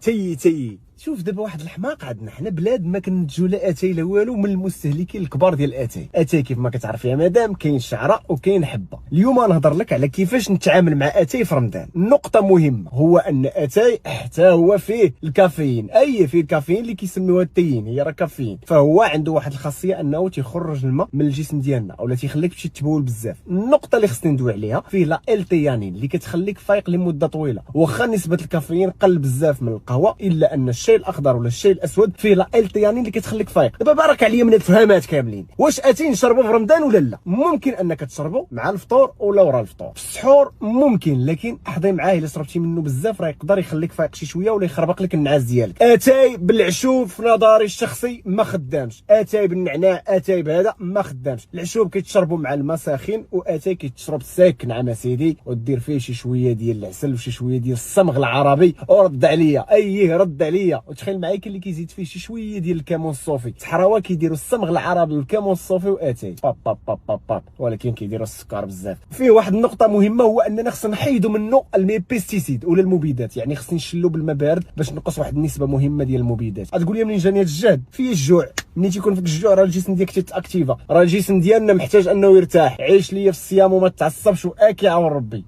تي شوف دابا واحد الحماق عندنا حنا بلاد ما كنتجو لا اتاي لا والو من المستهلكين الكبار ديال اتاي كيف ما كتعرف يا مدام كاين شعره وكاين حبه. اليوم نهضر لك على كيفاش نتعامل مع اتاي في رمضان. النقطه مهمه هو ان اتاي حتى هو فيه الكافيين، فيه الكافيين اللي كيسميوها التيين، هي راه كافيين، فهو عنده واحد الخاصيه انه تيخرج الماء من الجسم ديالنا اولا تيخليك تمشي تبول بزاف. النقطه اللي خصني ندوي عليها فيه لا التيانين اللي كتخليك فايق لمده طويله، واخا نسبه الكافيين قل بزاف من القهوه الا ان الشاي الاخضر ولا الشاي الاسود فيه لا التيانين اللي كتخليك فايق. دابا بارك عليا من الفهامات كاملين، واش اتاي نشربوا في رمضان ولا لا؟ ممكن انك تشربوا مع الفطور ولا ورا الفطور. في السحور ممكن، لكن احضي معاه الا شربتي منه بزاف راه يقدر يخليك فايق شي شويه ولا يخربق لك النعاس ديالك. اتاي بالعشوب في نظري الشخصي ما خدامش، اتاي بالنعناع اتاي بهذا ما خدامش. العشوب كيتشربوا مع الماء ساخن، واتاي كيتشرب ساك. نعم سيدي، ودير فيه شي شويه ديال العسل وشي شويه ديال الصمغ العربي ورد عليا. رد عليا. وتخيل معايا كاين اللي كيزيد فيه شي شويه ديال الكمون الصوفي. الصحراوه كيديروا الصمغ العربي والكمون الصوفي واتاي باب ولكن كيديروا السكر بزاف. فيه واحد النقطه مهمه هو اننا خصنا نحيدوا منه البيستيسيد ولا المبيدات، يعني خصني نشلو بالماء بارد باش نقص واحد النسبه مهمه ديال المبيدات. غتقول لي منين جاني هذا الجهد؟ فيه الجوع. ملي تيكون فيك الجوع راه الجسم ديالك تيتاكتيفا، راه الجسم ديالنا محتاج انه يرتاح. عيش ليا في الصيام وما تعصبش واكي عون ربي.